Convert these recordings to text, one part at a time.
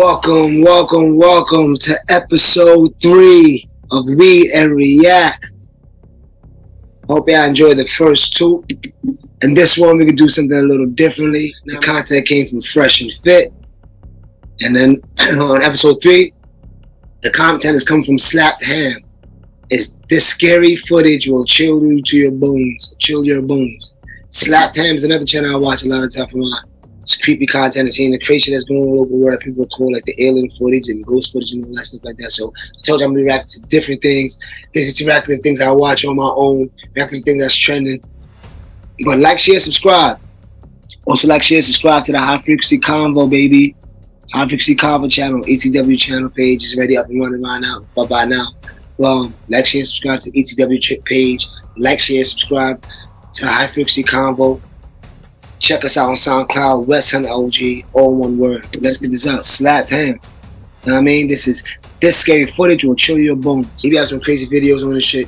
Welcome to episode 3 of Read and React. Hope y'all enjoyed the first 2. And this one we could do something a little differently. The content came from Fresh and Fit. And then on episode 3, the content is coming from Slapped Ham. It's this scary footage will chill you to your bones. Chill your bones. Slapped Ham is another channel I watch a lot of time for my creepy content and seeing the creation that's going on all over the world that people call like the alien footage and ghost footage and all that stuff like that. So I told you I'm reacting to different things. Basically reacting to things I watch on my own, reacting to things that's trending. But like, share, subscribe. Also like, share, subscribe to the High Frequency Convo, baby. High Frequency Convo channel, E.T.W channel page is ready up and running right now. By now. Well, like, share, subscribe to E.T.W page. Like, share, subscribe to High Frequency Convo. Check us out on SoundCloud, West Hunter OG, all one word. Let's get this out. Slapped Ham. You know what I mean? This scary footage will chill your bones. Maybe have some crazy videos on this shit.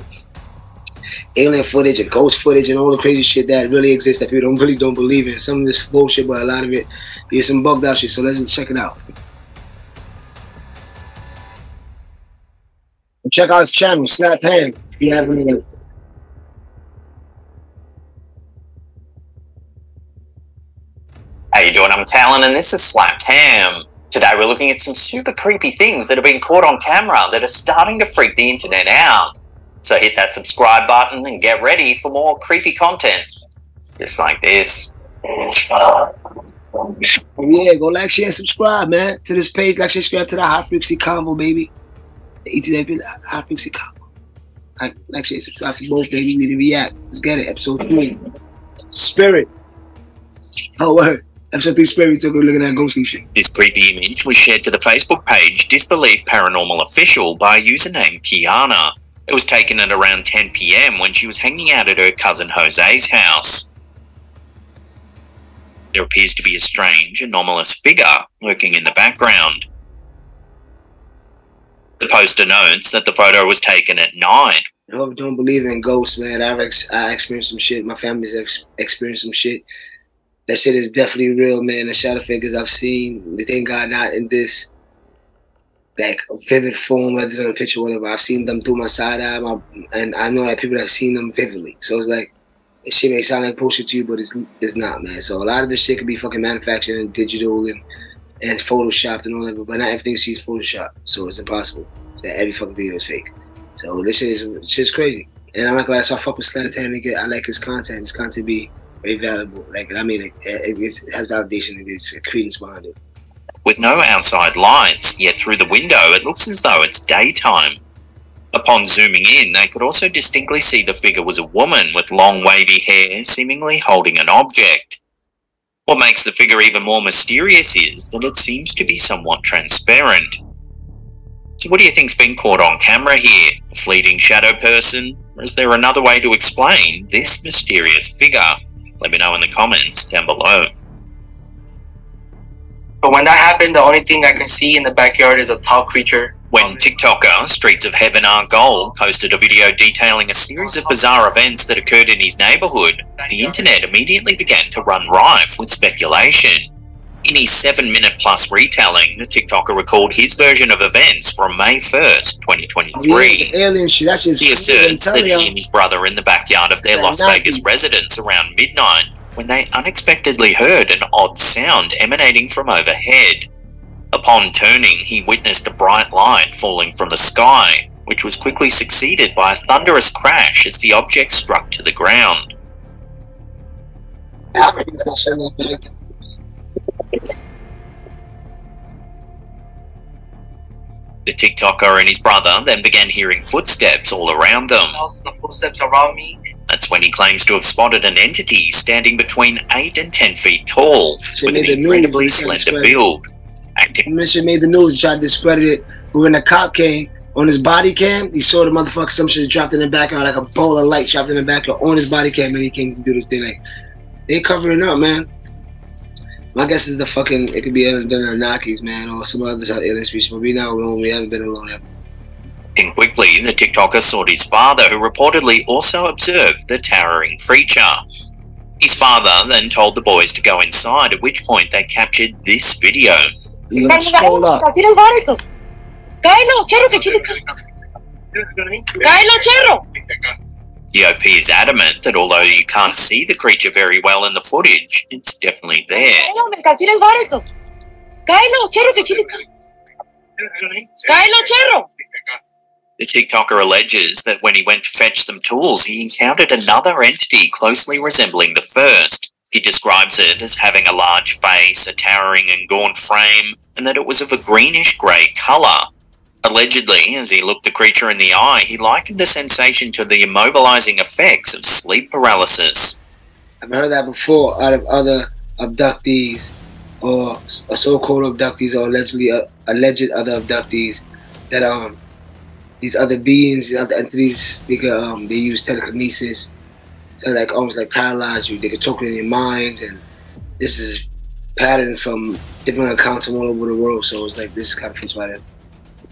Alien footage and ghost footage and all the crazy shit that really exists that people really don't believe in. Some of this bullshit, but a lot of it is some bugged out shit. So let's just check it out. And check out his channel, Slapped Ham, if you haven't even. How you doing? I'm Talon and this is Slapped Ham. Today we're looking at some super creepy things that have been caught on camera that are starting to freak the internet out. So hit that subscribe button and get ready for more creepy content. Just like this. Yeah, go like, share, and subscribe, man, to this page. Like, share, subscribe to the High Frequency Convo, baby. The E.T.W High Frequency Convo. Like, share, subscribe to both, baby. Read and React. Let's get it. Episode 3. Spirit. Oh, word. Episode 3 Spirit, we took a look at that ghosting shit. This creepy image was shared to the Facebook page Disbelief Paranormal Official by a username Kiana. It was taken at around 10 PM when she was hanging out at her cousin Jose's house. There appears to be a strange, anomalous figure lurking in the background. The poster notes that the photo was taken at night. I don't believe in ghosts, man. I experienced some shit. My family's experienced some shit. That shit is definitely real, man. The shadow figures I've seen, they thank God not in this like vivid form, whether it's on a picture or whatever. I've seen them through my side eye, and I know that people have seen them vividly. So it's like, this shit may sound like bullshit to you, but it's not, man. So a lot of this shit could be fucking manufactured and digital and photoshopped and all that, but not everything you see is photoshopped. So it's impossible that every fucking video is fake. So this shit is crazy. And I'm not glad I fuck with Slapped Ham. I like his content. His content be very valuable. Like, I mean, it has validation and it's credence behind it. With no outside lights, yet through the window it looks as though it's daytime. Upon zooming in, they could also distinctly see the figure was a woman with long wavy hair, seemingly holding an object. What makes the figure even more mysterious is that it seems to be somewhat transparent. So what do you think's been caught on camera here? A fleeting shadow person? Or is there another way to explain this mysterious figure? Let me know in the comments down below. But when that happened, the only thing I can see in the backyard is a tall creature. When TikToker Streets of Heaven Are Gold posted a video detailing a series of bizarre events that occurred in his neighborhood, the internet immediately began to run rife with speculation. In his 7-minute plus retelling, the TikToker recalled his version of events from May 1st, 2023. Alien shit, that shit's He asserts that he and his brother are in the backyard of their Las Vegas residence around midnight when they unexpectedly heard an odd sound emanating from overhead. Upon turning, he witnessed a bright light falling from the sky, which was quickly succeeded by a thunderous crash as the object struck to the ground. The TikToker and his brother then began hearing footsteps all around them. The footsteps around me. That's when he claims to have spotted an entity standing between 8 and 10 feet tall, with an incredibly slender build. Mission made the news, tried to discredit it, but when the cop came on his body cam, he saw the motherfucker, some shit dropped in the backyard, like a ball of light dropped in the backyard on his body cam, and he came to do the thing. Like, they covering up, man. My guess is it could be the Anunnakis, man, or some other alien species, but we not alone. We haven't been alone ever. And quickly, the TikToker sought his father, who reportedly also observed the towering creature. His father then told the boys to go inside, at which point they captured this video. You gotta scroll up. The OP is adamant that although you can't see the creature very well in the footage, it's definitely there. The TikToker alleges that when he went to fetch some tools, he encountered another entity closely resembling the first. He describes it as having a large face, a towering and gaunt frame, and that it was of a greenish-grey colour. Allegedly, as he looked the creature in the eye, he likened the sensation to the immobilizing effects of sleep paralysis. I've heard that before out of other abductees, or so-called abductees, or alleged other abductees, that these other beings, these other entities, they use telekinesis to like almost like paralyze you. They can talk in your minds, and this is patterned from different accounts from all over the world. So it's like this kind of fits right in.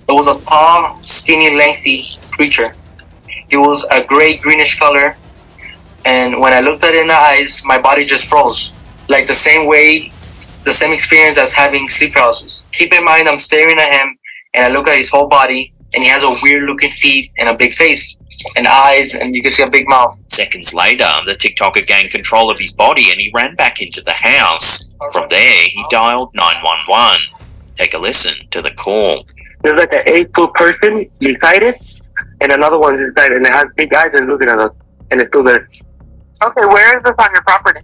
It was a tall, skinny, lengthy creature. It was a gray-greenish color, and when I looked at it in the eyes, my body just froze. Like the same experience as having sleep paralysis. Keep in mind, I'm staring at him, and I look at his whole body, and he has a weird-looking feet and a big face and eyes, and you can see a big mouth. Seconds later, the TikToker gained control of his body, and he ran back into the house. From there, he dialed 911. Take a listen to the call. There's like an 8-foot person beside it, and another one beside it, and it has big eyes and looking at us, and it's still there. Okay, where is this on your property?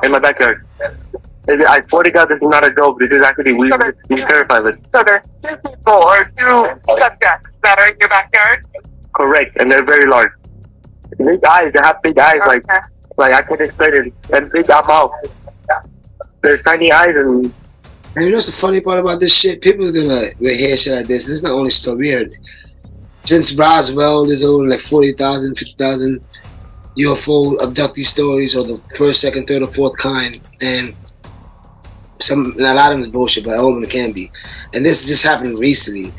In my backyard. I swear to God, this is not a joke. This is actually weird. He's terrified of it. So there's 2 people or 2 subjects that are in your backyard? Correct, and they're very large. Big eyes. They have big eyes, Okay. like I can't explain it. And big mouth. There's tiny eyes and. And you know what's the funny part about this shit? People are gonna hear shit like this. This is not only story we heard. Since Roswell, there's only like 40,000, 50,000 UFO abductee stories, or the first, second, third, or fourth kind, and a lot of them is bullshit, but all of them can be. And this just happened recently.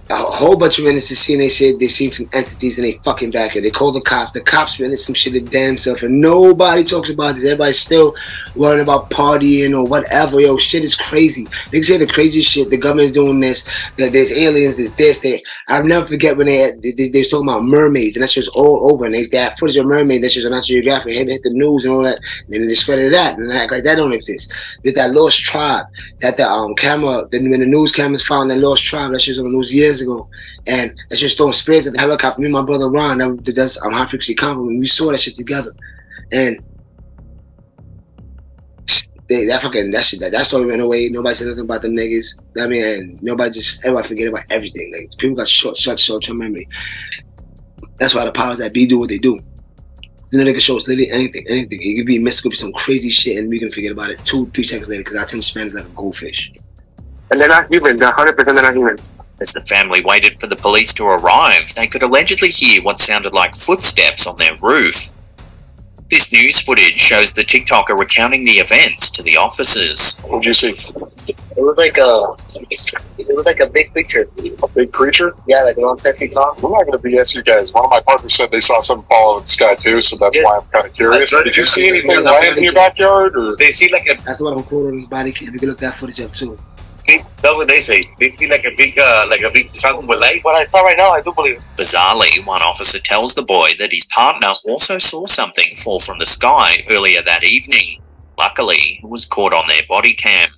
A whole bunch of witnesses seen they said they seen some entities in their fucking backyard. They called the cops. The cops witnessed some shit their damn self, and nobody talks about this. Everybody's still worrying about partying or whatever. Yo, shit is crazy. They say the craziest shit. The government's doing this. That there's aliens. There's this. That I'll never forget when they was talking about mermaids, and that shit was all over. And they got footage of mermaids. That shit was on National Geographic. Hit the news and all that. And then they discredited that and act like that don't exist. There's that lost tribe. That the camera. Then when the news cameras found that lost tribe, that shit was on the news years ago. And that's just throwing spirits at the helicopter. Me and my brother Ron, that's high frequency compliment. We saw that shit together, and that story went away. Nobody said nothing about them niggas. I mean, and everybody forget about everything. Like people got short-term memory. That's why the powers that be do what they do. You know, they can show us literally anything. It could be mystical, be some crazy shit, and we can forget about it 2-3 seconds later because our attention span is like a goldfish. And they're not human. They're 100% they're not human. As the family waited for the police to arrive, they could allegedly hear what sounded like footsteps on their roof. This news footage shows the TikToker recounting the events to the officers. What did you see? It was like a big creature. A big creature? Yeah, like around 10 feet tall. I'm not going to BS you guys. One of my partners said they saw something fall in the sky too, so that's why I'm kind of curious. Did you see anything land in your backyard? Or? They see like a... That's what I'm quoting on his body cam. You can look that footage up too. That's what they say. They see like a big something with light. What I saw right now, I do believe it. Bizarrely, one officer tells the boy that his partner also saw something fall from the sky earlier that evening. Luckily, it was caught on their body cam.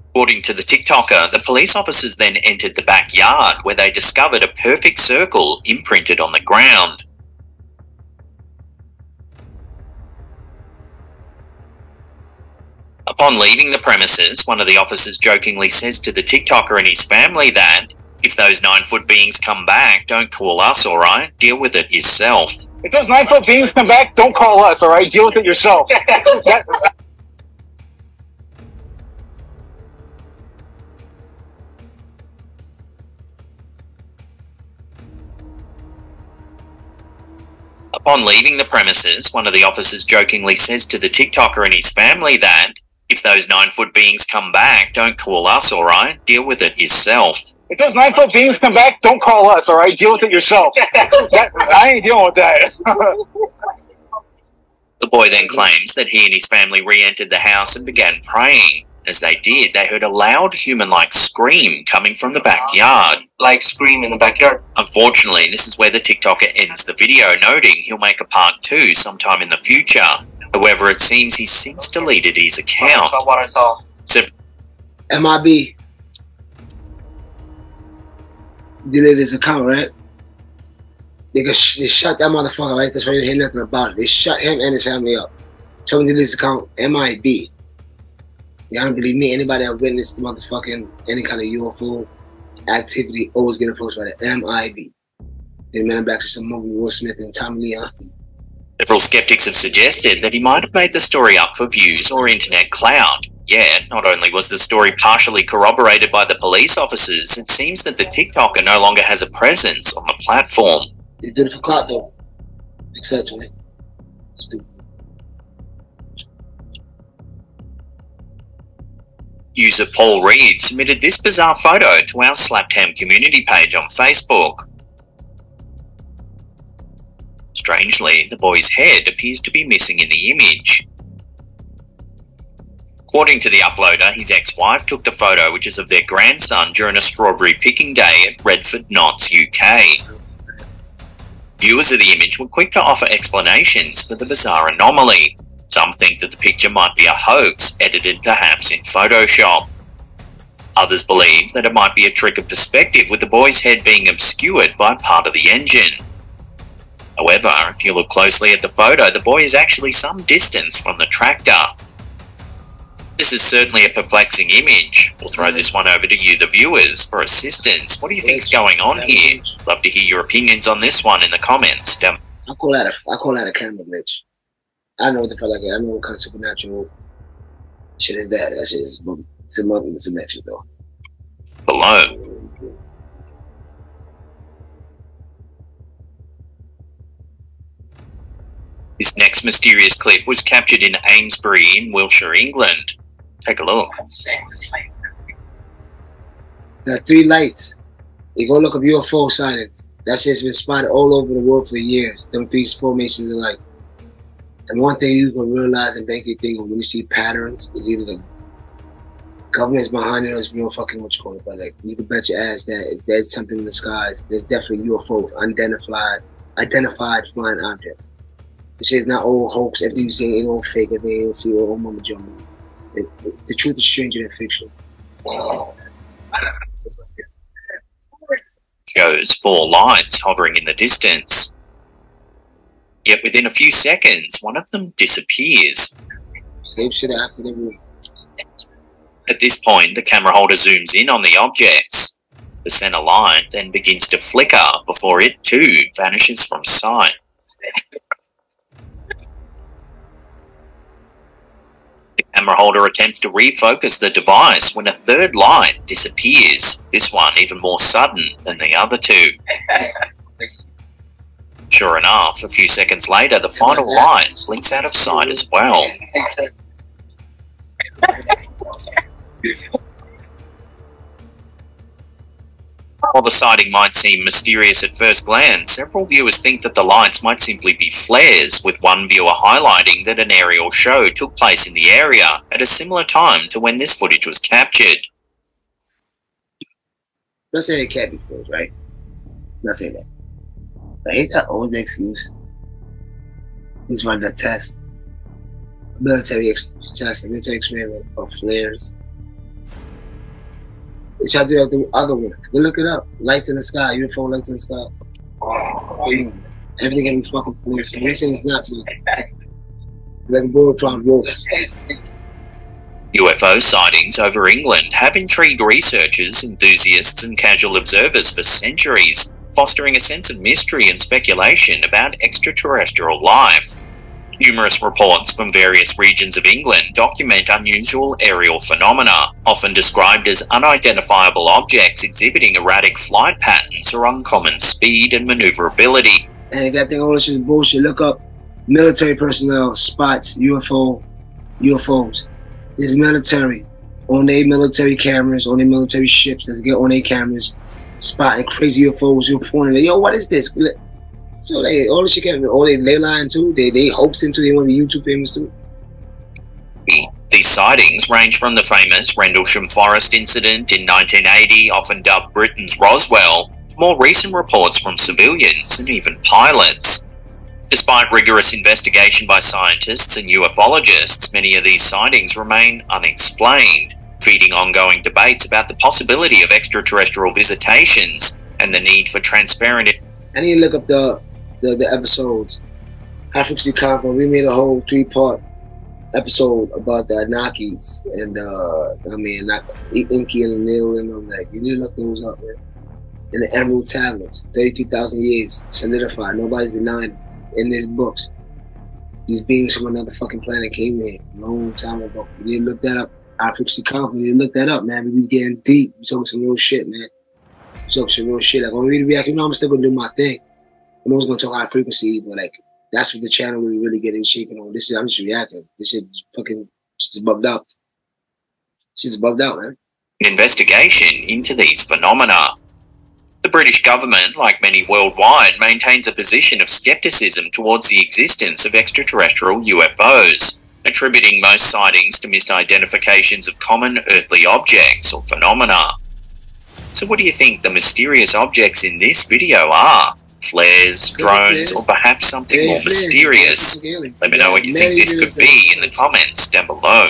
According to the TikToker, the police officers then entered the backyard where they discovered a perfect circle imprinted on the ground. Upon leaving the premises, one of the officers jokingly says to the TikToker and his family that, if those 9-foot beings come back, don't call us, alright? Deal with it yourself. If those 9-foot beings come back, don't call us, alright? Deal with it yourself. Upon leaving the premises, one of the officers jokingly says to the TikToker and his family that, if those 9-foot beings come back, don't call us, alright? Deal with it yourself. If those 9-foot beings come back, don't call us, alright? Deal with it yourself. I ain't dealing with that. The The boy then claims that he and his family re-entered the house and began praying. As they did, they heard a loud human-like scream coming from the backyard. Like scream in the backyard. Unfortunately, this is where the TikToker ends the video, noting he'll make a part 2 sometime in the future. However, it seems he's since deleted his account. That's what I saw. So, MIB deleted his account, right? They shut that motherfucker, right? That's why you didn't hear nothing about it. They shut him and his family up. Told him to delete his account, MIB. Y'all don't believe me? Anybody that witnessed motherfucking any kind of UFO activity always get approached by the MIB. The Man in Black is some movie, Will Smith and Tommy Lee. Several skeptics have suggested that he might have made the story up for views or internet clout. Yet, not only was the story partially corroborated by the police officers, it seems that the TikToker no longer has a presence on the platform. They did it for clout though. Exactly. Stupid. User Paul Reed submitted this bizarre photo to our Slaptam community page on Facebook. Strangely, the boy's head appears to be missing in the image. According to the uploader, his ex-wife took the photo, which is of their grandson during a strawberry picking day at Redford Knots, UK. Viewers of the image were quick to offer explanations for the bizarre anomaly. Some think that the picture might be a hoax, edited perhaps in Photoshop. Others believe that it might be a trick of perspective, with the boy's head being obscured by part of the engine. However, if you look closely at the photo, the boy is actually some distance from the tractor. This is certainly a perplexing image. We'll throw this one over to you, the viewers, for assistance. What do you think's going on here? Love to hear your opinions on this one in the comments. I call that a camera glitch. I know what the fuck like. I know what kind of supernatural shit is that. That shit is it's a magic though. Below. This next mysterious clip was captured in Amesbury in Wiltshire, England. Take a look. There are 3 lights. You go look up UFO sightings. That shit's been spotted all over the world for years. Them 3 formations of lights. And one thing you can realize and think when you see patterns is either the government's behind it or it's real fucking what you call it. But like, you can bet your ass that if there's something in the skies, there's definitely UFO, identified flying objects. This shit's not all hoax. Everything you see ain't all fake. Everything you see all mumbo jumbo. The truth is stranger than fiction. Shows 4 lights hovering in the distance. Yet within a few seconds, one of them disappears. Same shit after the move. At this point, the camera holder zooms in on the objects. The center line then begins to flicker before it too vanishes from sight. The camera holder attempts to refocus the device when a 3rd light disappears, this one even more sudden than the other 2. Sure enough, a few seconds later, the final light blinks out of sight as well. While the sighting might seem mysterious at first glance, several viewers think that the lights might simply be flares, with one viewer highlighting that an aerial show took place in the area at a similar time to when this footage was captured. I'm not saying it can't be flares, right? I'm not saying that. I hate that old excuse. He's running a test. A military experiment of flares. They try to do the other ones. Go look it up. Lights in the sky, UFO lights in the sky. Everything can be fucking flares. Convention is not like a Voltron roll. UFO sightings over England have intrigued researchers, enthusiasts and casual observers for centuries, fostering a sense of mystery and speculation about extraterrestrial life. Numerous reports from various regions of England document unusual aerial phenomena, often described as unidentifiable objects exhibiting erratic flight patterns or uncommon speed and maneuverability. And that thing, all this is bullshit. Look up military personnel spots UFOs. There's military on their military cameras, on their military ships that get on their cameras, spotting crazy UFOs. You're pointing at, yo, what is this? So all the shit can't be, they lying too. They hopes into they want to be YouTube famous too. These sightings range from the famous Rendlesham Forest incident in 1980, often dubbed Britain's Roswell, to more recent reports from civilians and even pilots. Despite rigorous investigation by scientists and ufologists, many of these sightings remain unexplained, feeding ongoing debates about the possibility of extraterrestrial visitations and the need for transparency. I need to look up the episodes. High-frequency compound, we made a whole 3-part episode about the Anakis and Inky and the Neil and them. Like, you need to look those up, man. And the Emerald Tablets, 33,000 years solidified. Nobody's denying it. In these books, these beings from another fucking planet came here a long time ago. You need to look that up. High-frequency compound, you need to look that up, man. We be getting deep. We talking some real shit, man. We talking some real shit. Like, when we react, you know, I'm still gonna do my thing. I'm always gonna talk high frequency, but like, that's what the channel we really getting shaking on. This is, I'm just reacting. This shit is fucking just bugged out. She's bugged out, man. An investigation into these phenomena. The British government, like many worldwide, maintains a position of skepticism towards the existence of extraterrestrial UFOs, attributing most sightings to misidentifications of common earthly objects or phenomena. So what do you think the mysterious objects in this video are? Flares, drones, or perhaps something more mysterious? Let me know what you think this could be in the comments down below.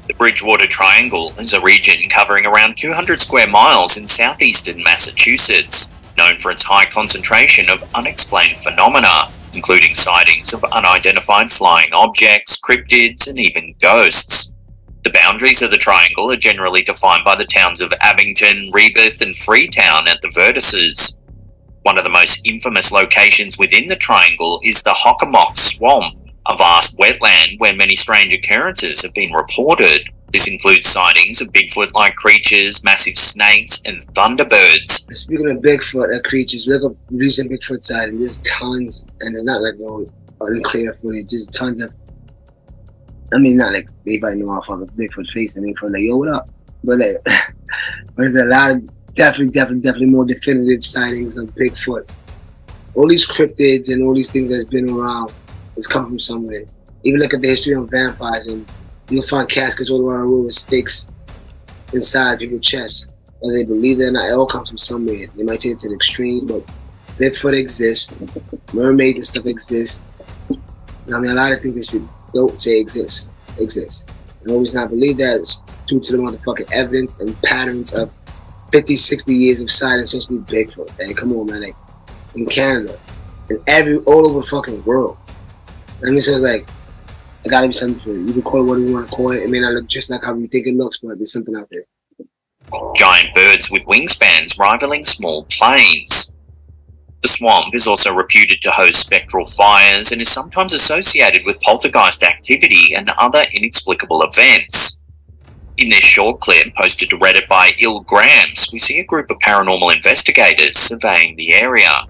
The Bridgewater Triangle is a region covering around 200 square miles in southeastern Massachusetts, known for its high concentration of unexplained phenomena, including sightings of unidentified flying objects, cryptids, and even ghosts. The boundaries of the triangle are generally defined by the towns of Abington, Rebus, and Freetown at the vertices. One of the most infamous locations within the triangle is the Hockomock Swamp, a vast wetland where many strange occurrences have been reported. This includes sightings of Bigfoot-like creatures, massive snakes, and thunderbirds. Speaking of Bigfoot creatures, look up recent Bigfoot sighting. There's tons, and they're not like no unclear footage. There's tons of, I mean, not like anybody know how fucking Bigfoot face and they for like, yo, what up? But like, but there's a lot of definitely more definitive sightings of Bigfoot. All these cryptids and all these things that's been around, it's come from somewhere. Even look at the history of vampires, and you'll find caskets all around the world with stakes inside people's chests. Whether they believe it or not, it all comes from somewhere. They might take it to the extreme, but Bigfoot exists, mermaids and stuff exist. I mean, a lot of things they don't say exist. And always not believe that it's due to the motherfucking evidence and patterns of 50, 60 years of sighting, essentially Bigfoot. Hey, come on, man. Like, in Canada, and all over the fucking world. I mean, so it's like, it gotta be something for it. You can call it what you want to call it. It may not look just like how you think it looks, but there's something out there. Giant birds with wingspans rivaling small planes. The swamp is also reputed to host spectral fires and is sometimes associated with poltergeist activity and other inexplicable events. In this short clip posted to Reddit by Il Grams, we see a group of paranormal investigators surveying the area.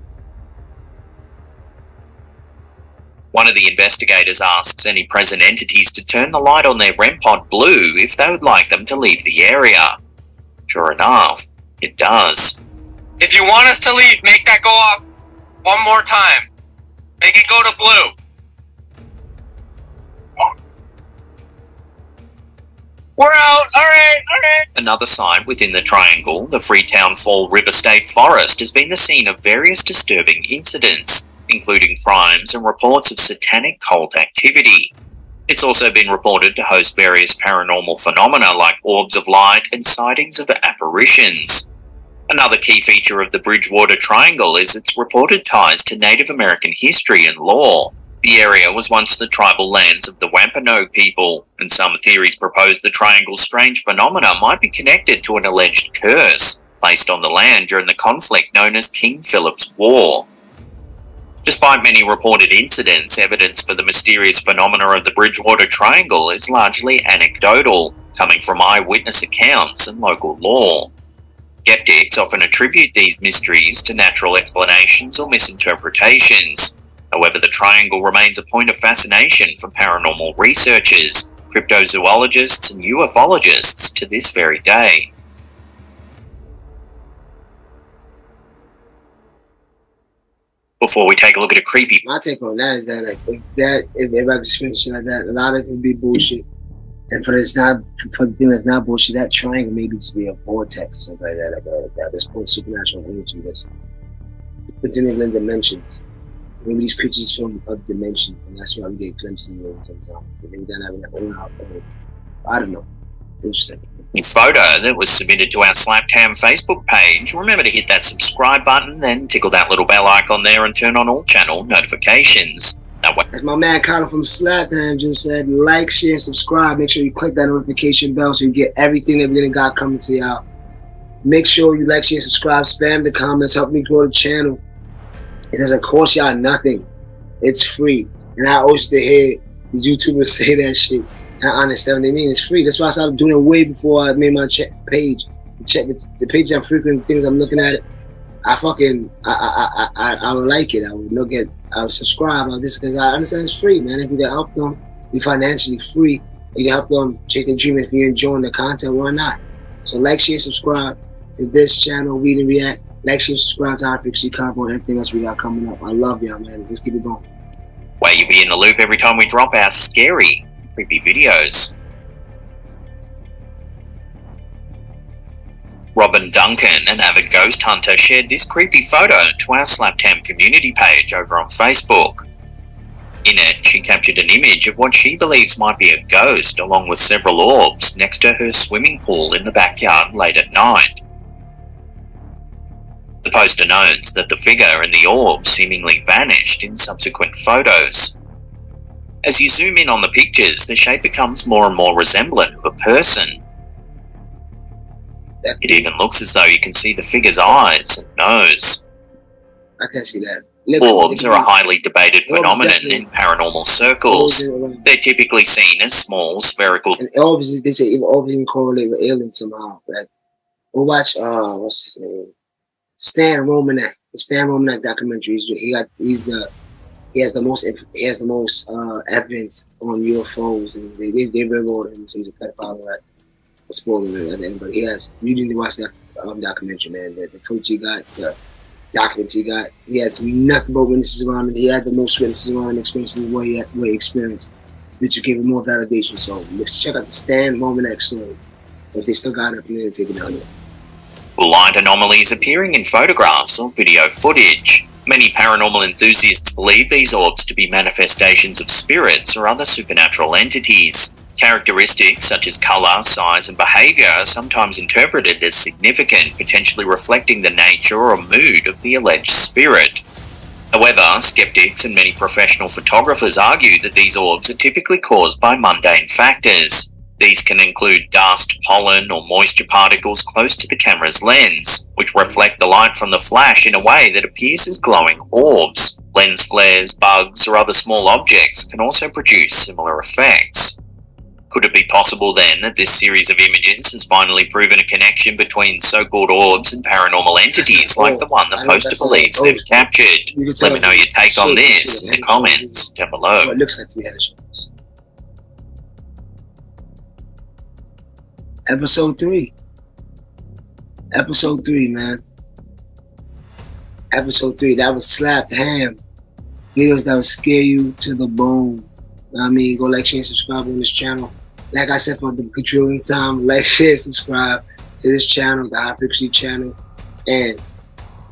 One of the investigators asks any present entities to turn the light on their REM pod blue if they would like them to leave the area. Sure enough, it does. If you want us to leave, make that go up one more time. Make it go to blue. We're out! Alright! Another site within the triangle, the Freetown Fall River State Forest, has been the scene of various disturbing incidents, including crimes and reports of satanic cult activity. It's also been reported to host various paranormal phenomena like orbs of light and sightings of apparitions. Another key feature of the Bridgewater Triangle is its reported ties to Native American history and lore. The area was once the tribal lands of the Wampanoag people, and some theories propose the triangle's strange phenomena might be connected to an alleged curse placed on the land during the conflict known as King Philip's War. Despite many reported incidents, evidence for the mysterious phenomena of the Bridgewater Triangle is largely anecdotal, coming from eyewitness accounts and local lore. Skeptics often attribute these mysteries to natural explanations or misinterpretations. However, the triangle remains a point of fascination for paranormal researchers, cryptozoologists and ufologists to this very day. Before we take a look at a creepy... My take on that is that, like, if everybody just finish shit like that, a lot of it can be bullshit. And for the thing that's not bullshit, that triangle maybe just be a vortex or something like that, like this point supernatural energy that's within the dimensions. Maybe these creatures from a dimension, and that's why we get glimpses of them sometimes. Maybe they're having their own outfit. I don't know. Interesting. Photo that was submitted to our Slaptam Facebook page. Remember to hit that subscribe button, then tickle that little bell icon there and turn on all channel notifications. That way. As my man Colin from Slaptam just said, like, share, subscribe. Make sure you click that notification bell so you get everything that we got coming to y'all. Make sure you like, share, subscribe, spam the comments, help me grow the channel. It doesn't cost y'all nothing. It's free. And I always used to hear the YouTubers say that shit. And I understand what they mean. It's free. That's why I started doing it way before I made my page. Check the page I'm frequent things I'm looking at it. I would like it. I would look at, I would subscribe on this because I understand it's free, man. If you can help them be financially free, you can help them chase their dream. If you're enjoying the content, why not? So like, share, subscribe to this channel, Read and React. Like, share, subscribe to HiFrequency Convo and everything else we got coming up. I love y'all, man. Let's keep it going. Way you'll be in the loop every time we drop our scary, creepy videos. Robin Duncan, an avid ghost hunter, shared this creepy photo to our Slaptam community page over on Facebook. In it, she captured an image of what she believes might be a ghost along with several orbs next to her swimming pool in the backyard late at night. The poster notes that the figure and the orb seemingly vanished in subsequent photos. As you zoom in on the pictures, the shape becomes more and more resemblant of a person. It even looks as though you can see the figure's eyes and nose. I can see that. Orbs are a highly debated phenomenon in paranormal circles. They're typically seen as small, spherical... And orbs, they say orbs even correlate with aliens somehow. Like, we'll watch, what's his name? Stan Romanek. The Stan Romanek documentary. He has the most evidence on UFOs, and they railroad him and say he's a pedophile. Like, spoiling it at the end, but he has. You need to watch that documentary, man. The footage he got, the documents he got. He has nothing but witnesses around him. He had the most witnesses around him, experiencing what he experienced, which gave him more validation. So let's check out the Stan Romanek story. If they still got it, then take it down there. Light anomalies appearing in photographs or video footage. Many paranormal enthusiasts believe these orbs to be manifestations of spirits or other supernatural entities. Characteristics such as colour, size and behaviour are sometimes interpreted as significant, potentially reflecting the nature or mood of the alleged spirit. However, skeptics and many professional photographers argue that these orbs are typically caused by mundane factors. These can include dust, pollen or moisture particles close to the camera's lens, which reflect the light from the flash in a way that appears as glowing orbs. Lens flares, bugs or other small objects can also produce similar effects. Could it be possible then that this series of images has finally proven a connection between so-called orbs and paranormal entities like the one the poster believes they've captured? Let me know your take on this in the comments down below. It looks like we had a show. Episode 3. Episode 3, man. Episode 3. That was slapped ham. Videos that would scare you to the bone. I mean, go like, share, and subscribe on this channel. Like I said for the quadrillion time, like, share, subscribe to this channel, the HiFrequency channel. And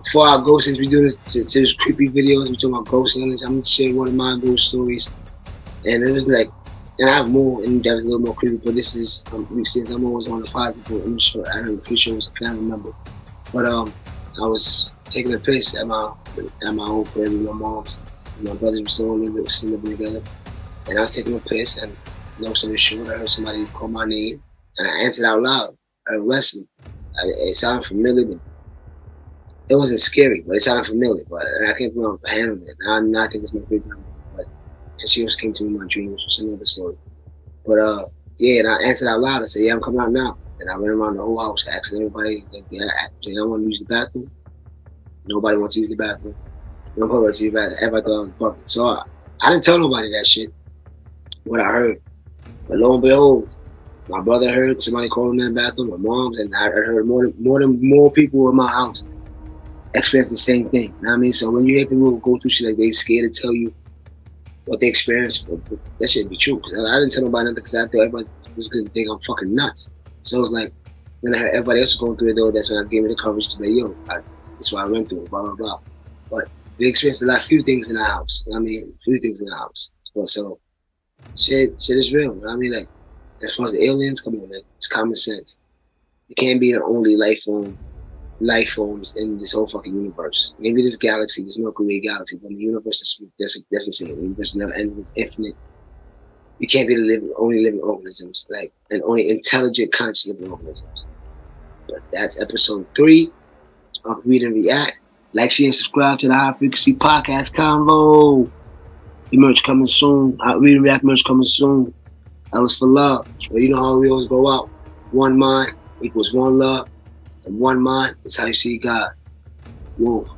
before I go, since we do this to this creepy videos, we talking about ghost hunters, I'm gonna share one of my ghost stories. And it was like, and I have more, and that was a little more creepy, but this is, since I'm always on the positive, I'm sure, I don't know, pretty sure it was a family member. But I was taking a piss at my old crib with my mom's. My brothers were still living together. And I was taking a piss, and long story short, I heard somebody call my name, and I answered out loud. I heard Wesley. It sounded familiar, but it wasn't scary, but it sounded familiar. But I can't remember handling it. Now I think it's my big number. But and she also came to me in my dreams, which is another story. But yeah, and I answered out loud. I said, "Yeah, I'm coming out now." And I went around the whole house asking everybody, like, "Do y'all want to use the bathroom?" Nobody wants to use the bathroom. Nobody wants to use the bathroom. Everybody thought I was bucket. So I didn't tell nobody that shit. What I heard. But lo and behold, my brother heard somebody calling in the bathroom, my mom, and I heard more people in my house experience the same thing. You know what I mean? So when you hear people go through shit like they scared to tell you what they experienced, that shouldn't be true. Because I didn't tell nobody nothing because I thought everybody was going to think I'm fucking nuts. So it's like, when I heard everybody else going through it though, that's when I gave me the courage to be like, yo, that's why I went through it, blah, blah, blah. But we experienced few things in the house. You know what I mean? Few things in the house. But so, shit is real. You know what I mean? Like, as far as the aliens, come on, man. It's common sense. You can't be the only life forms in this whole fucking universe. Maybe this galaxy, this Milky Way galaxy, but the universe is that's insane. The universe is never ending, it's infinite. You can't be the only living organisms, like, and only intelligent, conscious living organisms. But that's episode 3 of Read and React. Like, share, and subscribe to the High Frequency Podcast Convo. The merch coming soon. Read and React merch coming soon. That was for love. Well, you know how we always go out. One mind equals one love. And one mind is how you see God. Whoa.